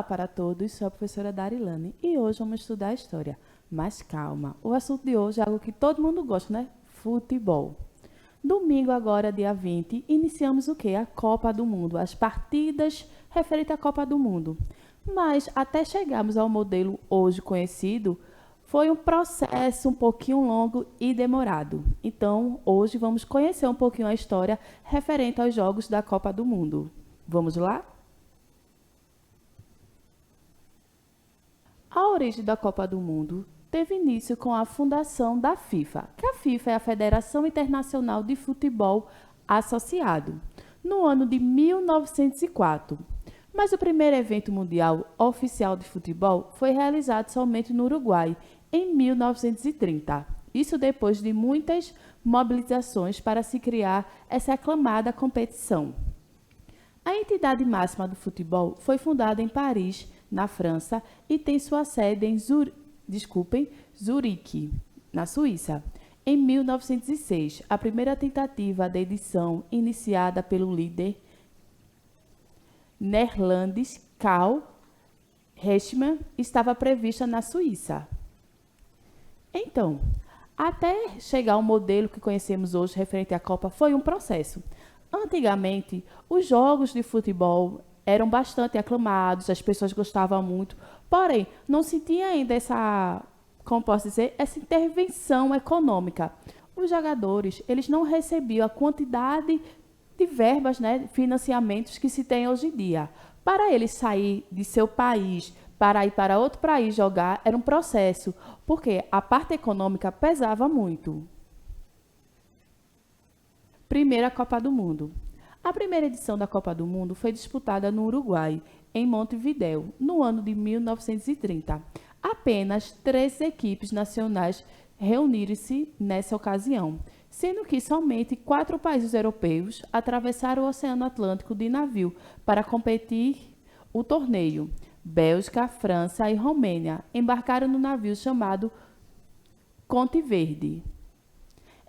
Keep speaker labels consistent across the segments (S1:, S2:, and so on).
S1: Olá para todos, sou a professora Darilane e hoje vamos estudar a história. Mas calma, o assunto de hoje é algo que todo mundo gosta, né? Futebol. Domingo agora, dia 20, iniciamos o quê? A Copa do Mundo, as partidas referentes à Copa do Mundo. Mas até chegarmos ao modelo hoje conhecido, foi um processo um pouquinho longo e demorado. Então, hoje vamos conhecer um pouquinho a história referente aos jogos da Copa do Mundo. Vamos lá? A origem da Copa do Mundo teve início com a fundação da FIFA, que a FIFA é a Federação Internacional de Futebol Associado, no ano de 1904. Mas o primeiro evento mundial oficial de futebol foi realizado somente no Uruguai, em 1930. Isso depois de muitas mobilizações para se criar essa aclamada competição. A entidade máxima do futebol foi fundada em Paris, na França, e tem sua sede em Zurique, na Suíça. Em 1906, a primeira tentativa da edição, iniciada pelo líder neerlandês Karl Reichmann, estava prevista na Suíça. Então, até chegar ao modelo que conhecemos hoje referente à Copa, foi um processo. Antigamente, os jogos de futebol eram bastante aclamados, as pessoas gostavam muito, porém, não se tinha ainda como posso dizer, essa intervenção econômica. Os jogadores, eles não recebiam a quantidade de verbas, né, financiamentos que se tem hoje em dia. Para eles sair de seu país para ir para outro país jogar, era um processo, porque a parte econômica pesava muito. Primeira Copa do Mundo. A primeira edição da Copa do Mundo foi disputada no Uruguai, em Montevidéu, no ano de 1930. Apenas 3 equipes nacionais reuniram-se nessa ocasião, sendo que somente 4 países europeus atravessaram o Oceano Atlântico de navio para competir o torneio. Bélgica, França e Romênia embarcaram no navio chamado Conte Verde.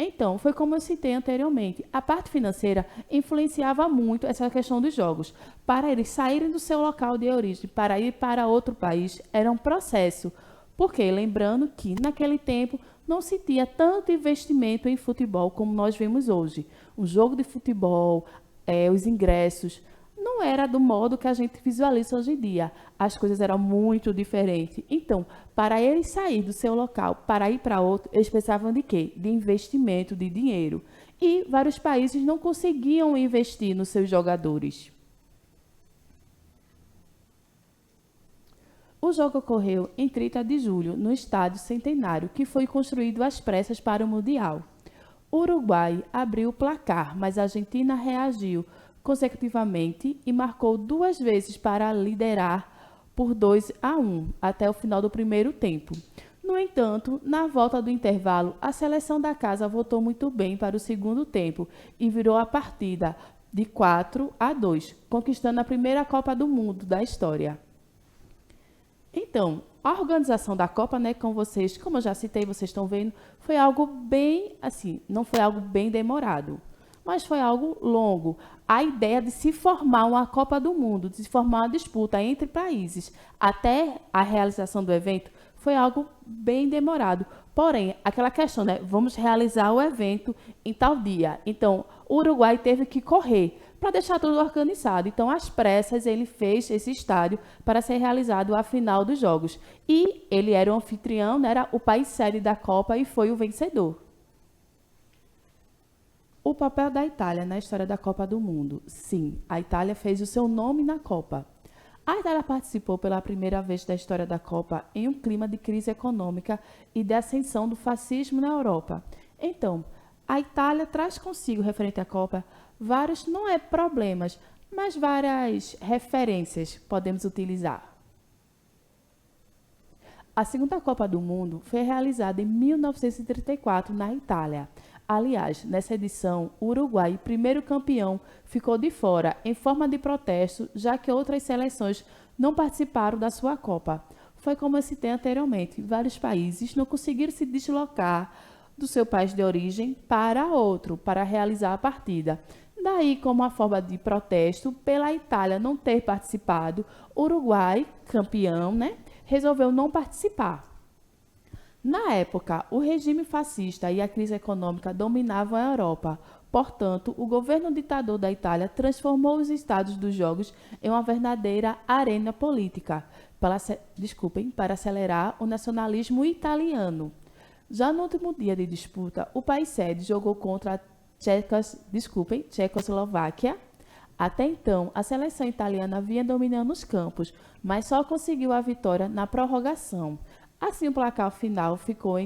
S1: Então, foi como eu citei anteriormente, a parte financeira influenciava muito essa questão dos jogos. Para eles saírem do seu local de origem para ir para outro país, era um processo. Porque, lembrando que naquele tempo não se tinha tanto investimento em futebol como nós vemos hoje. O jogo de futebol, os ingressos, não era do modo que a gente visualiza hoje em dia. As coisas eram muito diferentes. Então, para eles sair do seu local para ir para outro, eles precisavam de quê? De investimento, de dinheiro. E vários países não conseguiam investir nos seus jogadores. O jogo ocorreu em 30 de julho, no Estádio Centenário, que foi construído às pressas para o Mundial. O Uruguai abriu o placar, mas a Argentina reagiu consecutivamente e marcou 2 vezes para liderar por 2-1 até o final do primeiro tempo. No entanto, na volta do intervalo, a seleção da casa voltou muito bem para o segundo tempo e virou a partida de 4-2, conquistando a primeira Copa do Mundo da história. Então, a organização da Copa, né, com vocês, como eu já citei, vocês estão vendo, foi algo bem, assim, não foi algo bem demorado, mas foi algo longo. A ideia de se formar uma Copa do Mundo, de se formar uma disputa entre países, até a realização do evento, foi algo bem demorado. Porém, aquela questão, né, vamos realizar o evento em tal dia. Então, o Uruguai teve que correr para deixar tudo organizado. Então, às pressas, ele fez esse estádio para ser realizado a final dos jogos. E ele era o anfitrião, né, era o país sede da Copa e foi o vencedor. O papel da Itália na história da Copa do Mundo. Sim, a Itália fez o seu nome na Copa. A Itália participou pela primeira vez da história da Copa em um clima de crise econômica e de ascensão do fascismo na Europa. Então, a Itália traz consigo, referente à Copa, vários, não é problemas, mas várias referências podemos utilizar. A segunda Copa do Mundo foi realizada em 1934 na Itália. Aliás, nessa edição, o Uruguai, primeiro campeão, ficou de fora em forma de protesto, já que outras seleções não participaram da sua Copa. Foi como eu citei anteriormente, vários países não conseguiram se deslocar do seu país de origem para outro, para realizar a partida. Daí, como uma forma de protesto pela Itália não ter participado, o Uruguai, campeão, né, resolveu não participar. Na época, o regime fascista e a crise econômica dominavam a Europa. Portanto, o governo ditador da Itália transformou os estádios dos Jogos em uma verdadeira arena política, para acelerar o nacionalismo italiano. Já no último dia de disputa, o país sede jogou contra a Tchecoslováquia. Até então, a seleção italiana vinha dominando os campos, mas só conseguiu a vitória na prorrogação. Assim, o placar final ficou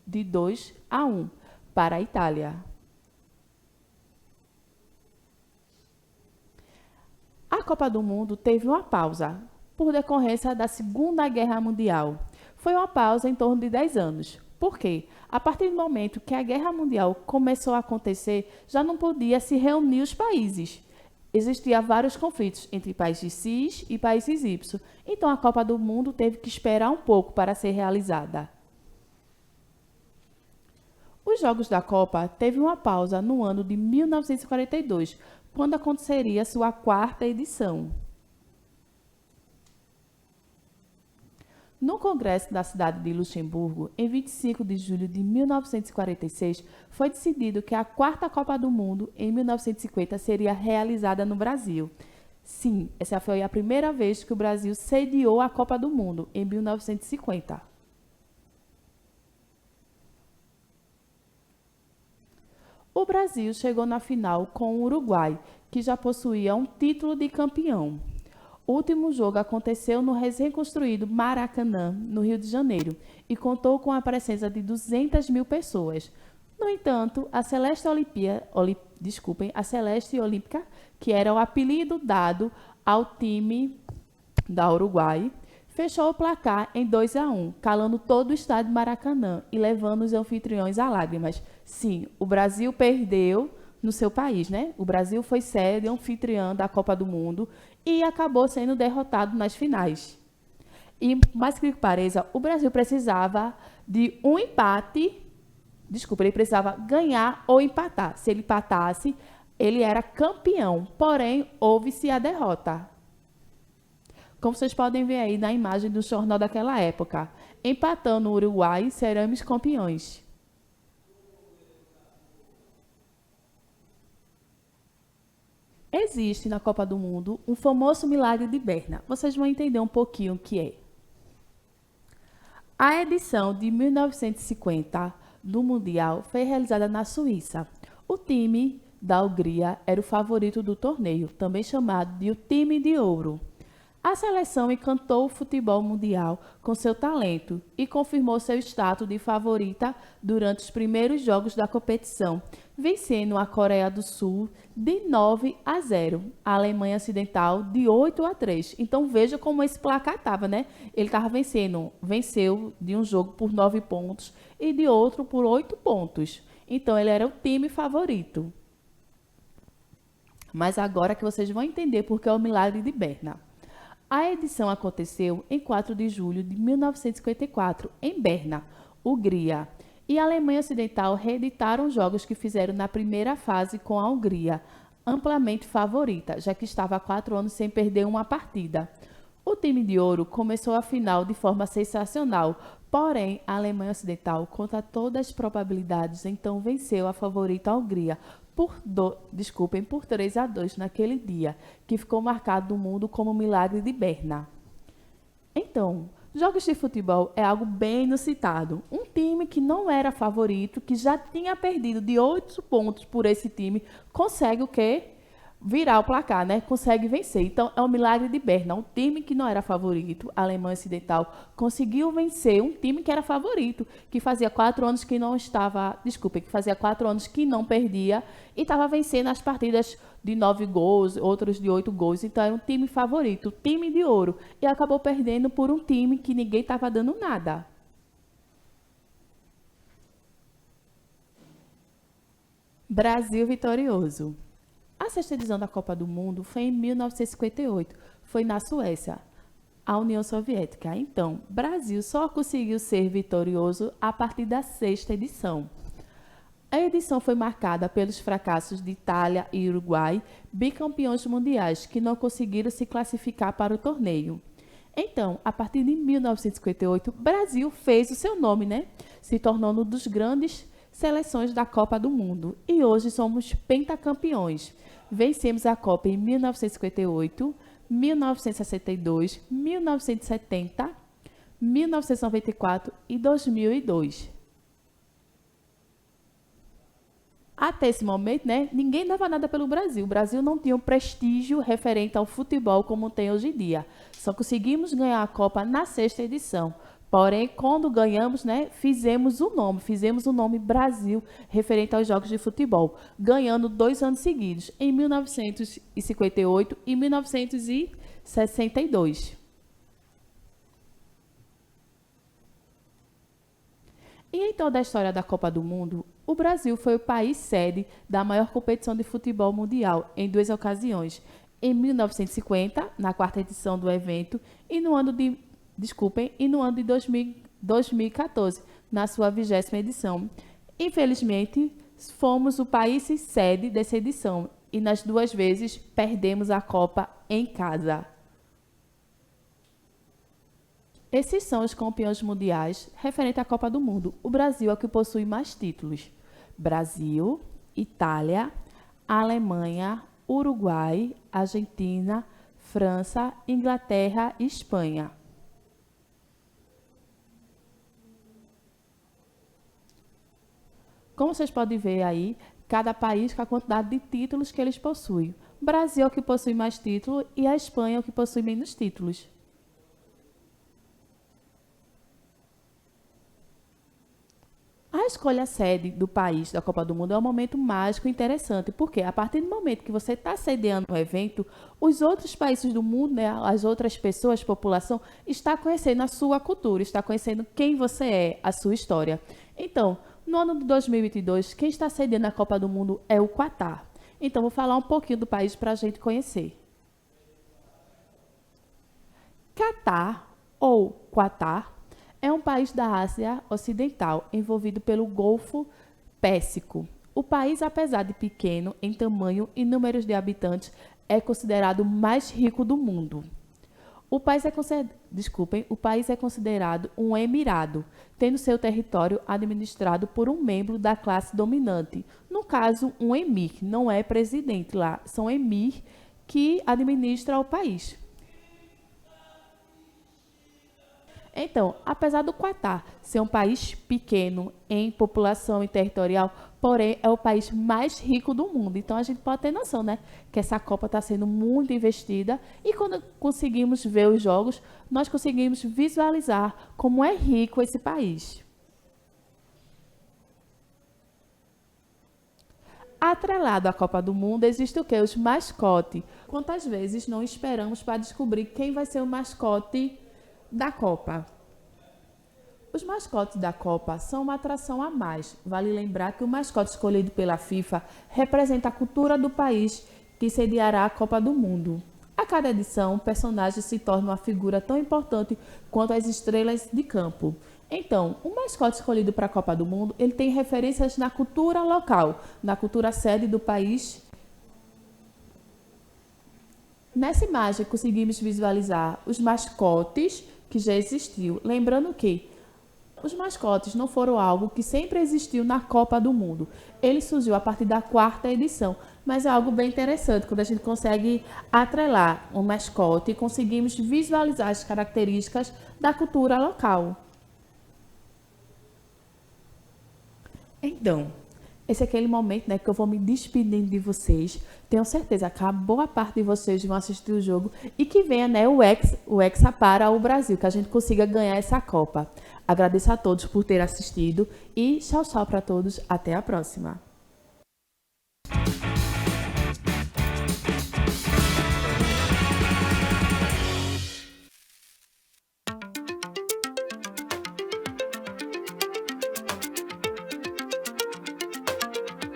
S1: de 2-1 para a Itália. A Copa do Mundo teve uma pausa por decorrência da Segunda Guerra Mundial. Foi uma pausa em torno de 10 anos. Por quê? A partir do momento que a Guerra Mundial começou a acontecer, já não podia se reunir os países. Existiam vários conflitos entre países X e países Y. Então, a Copa do Mundo teve que esperar um pouco para ser realizada. Os Jogos da Copa teve uma pausa no ano de 1942, quando aconteceria sua quarta edição. No Congresso da cidade de Luxemburgo, em 25 de julho de 1946, foi decidido que a quarta Copa do Mundo, em 1950, seria realizada no Brasil. Sim, essa foi a primeira vez que o Brasil sediou a Copa do Mundo, em 1950. O Brasil chegou na final com o Uruguai, que já possuía um título de campeão. O último jogo aconteceu no recém-construído Maracanã, no Rio de Janeiro, e contou com a presença de 200 mil pessoas. No entanto, a Celeste Olímpica, que era o apelido dado ao time da Uruguai, fechou o placar em 2-1, calando todo o estádio Maracanã e levando os anfitriões a lágrimas. Sim, o Brasil perdeu no seu país, né? O Brasil foi sede anfitriã da Copa do Mundo e acabou sendo derrotado nas finais. E, mais que pareça, o Brasil precisava de um empate. Desculpa, ele precisava ganhar ou empatar. Se ele empatasse, ele era campeão. Porém, houve-se a derrota. Como vocês podem ver aí na imagem do jornal daquela época. Empatando o Uruguai, seremos campeões. Existe na Copa do Mundo um famoso milagre de Berna. Vocês vão entender um pouquinho o que é. A edição de 1950 do Mundial foi realizada na Suíça. O time da Hungria era o favorito do torneio, também chamado de o time de ouro. A seleção encantou o futebol mundial com seu talento e confirmou seu status de favorita durante os primeiros jogos da competição, vencendo a Coreia do Sul de 9-0, a Alemanha Ocidental de 8-3. Então veja como esse placar estava, né? Ele estava venceu de um jogo por 9 pontos e de outro por 8 pontos. Então ele era o time favorito. Mas agora que vocês vão entender porque é o milagre de Berna. A edição aconteceu em 4 de julho de 1954, em Berna, Hungria, e a Alemanha Ocidental reeditaram jogos que fizeram na primeira fase com a Hungria, amplamente favorita, já que estava há 4 anos sem perder uma partida. O time de ouro começou a final de forma sensacional, porém a Alemanha Ocidental, contra todas as probabilidades, então venceu a favorita Hungria, por 3-2 naquele dia, que ficou marcado no mundo como o milagre de Berna. Então, jogos de futebol é algo bem inusitado. Um time que não era favorito, que já tinha perdido de 8 pontos por esse time, consegue o quê? Virar o placar, né? Consegue vencer. Então, é um milagre de Berna. Um time que não era favorito, a Alemanha Ocidental, conseguiu vencer um time que era favorito, que fazia 4 anos que não estava... Desculpe, que fazia 4 anos que não perdia e estava vencendo as partidas de 9 gols, outros de 8 gols. Então, era um time favorito, time de ouro. E acabou perdendo por um time que ninguém estava dando nada. Brasil vitorioso. A sexta edição da Copa do Mundo foi em 1958, foi na Suécia, a União Soviética. Então, Brasil só conseguiu ser vitorioso a partir da sexta edição. A edição foi marcada pelos fracassos de Itália e Uruguai, bicampeões mundiais, que não conseguiram se classificar para o torneio. Então, a partir de 1958, o Brasil fez o seu nome, né? Se tornando um dos grandes seleções da Copa do Mundo. E hoje somos pentacampeões. Vencemos a Copa em 1958, 1962, 1970, 1994 e 2002. Até esse momento, né, ninguém dava nada pelo Brasil. O Brasil não tinha um prestígio referente ao futebol como tem hoje em dia. Só conseguimos ganhar a Copa na 6ª edição. Porém, quando ganhamos, né, fizemos o nome Brasil referente aos jogos de futebol, ganhando 2 anos seguidos, em 1958 e 1962. E em toda a história da Copa do Mundo, o Brasil foi o país sede da maior competição de futebol mundial em 2 ocasiões, em 1950, na 4ª edição do evento, e no ano de 2014, na sua 20ª edição. Infelizmente, fomos o país sede dessa edição e nas 2 vezes perdemos a Copa em casa. Esses são os campeões mundiais referente à Copa do Mundo. O Brasil é o que possui mais títulos. Brasil, Itália, Alemanha, Uruguai, Argentina, França, Inglaterra e Espanha. Como vocês podem ver aí, cada país com a quantidade de títulos que eles possuem. O Brasil é o que possui mais títulos e a Espanha é o que possui menos títulos. A escolha sede do país da Copa do Mundo é um momento mágico e interessante, porque a partir do momento que você está sediando o evento, os outros países do mundo, né, as outras pessoas, população, está conhecendo a sua cultura, está conhecendo quem você é, a sua história. Então, no ano de 2022, quem está sediando a Copa do Mundo é o Catar. Então, vou falar um pouquinho do país para a gente conhecer. Catar, ou Qatar, é um país da Ásia Ocidental, envolvido pelo Golfo Pérsico. O país, apesar de pequeno em tamanho e números de habitantes, é considerado o mais rico do mundo. O país é considerado um emirado, tendo seu território administrado por um membro da classe dominante. No caso, um emir, não é presidente lá, são emir que administra o país. Então, apesar do Catar ser um país pequeno em população e territorial, porém é o país mais rico do mundo. Então, a gente pode ter noção, né, que essa Copa está sendo muito investida e quando conseguimos ver os jogos, nós conseguimos visualizar como é rico esse país. Atrelado à Copa do Mundo, existe o quê? Os mascotes. Quantas vezes não esperamos para descobrir quem vai ser o mascote da Copa? Os mascotes da Copa são uma atração a mais. Vale lembrar que o mascote escolhido pela FIFA representa a cultura do país que sediará a Copa do Mundo. A cada edição, o personagem se torna uma figura tão importante quanto as estrelas de campo. Então, o mascote escolhido para a Copa do Mundo, ele tem referências na cultura local, na cultura sede do país. Nessa imagem, conseguimos visualizar os mascotes que já existiu. Lembrando que os mascotes não foram algo que sempre existiu na Copa do Mundo. Ele surgiu a partir da 4ª edição, mas é algo bem interessante, quando a gente consegue atrelar um mascote e conseguimos visualizar as características da cultura local. Então, esse é aquele momento, né, que eu vou me despedindo de vocês. Tenho certeza que a boa parte de vocês vão assistir o jogo e que venha, né, o Hexa para o Brasil, que a gente consiga ganhar essa Copa. Agradeço a todos por ter assistido e tchau, tchau para todos. Até a próxima.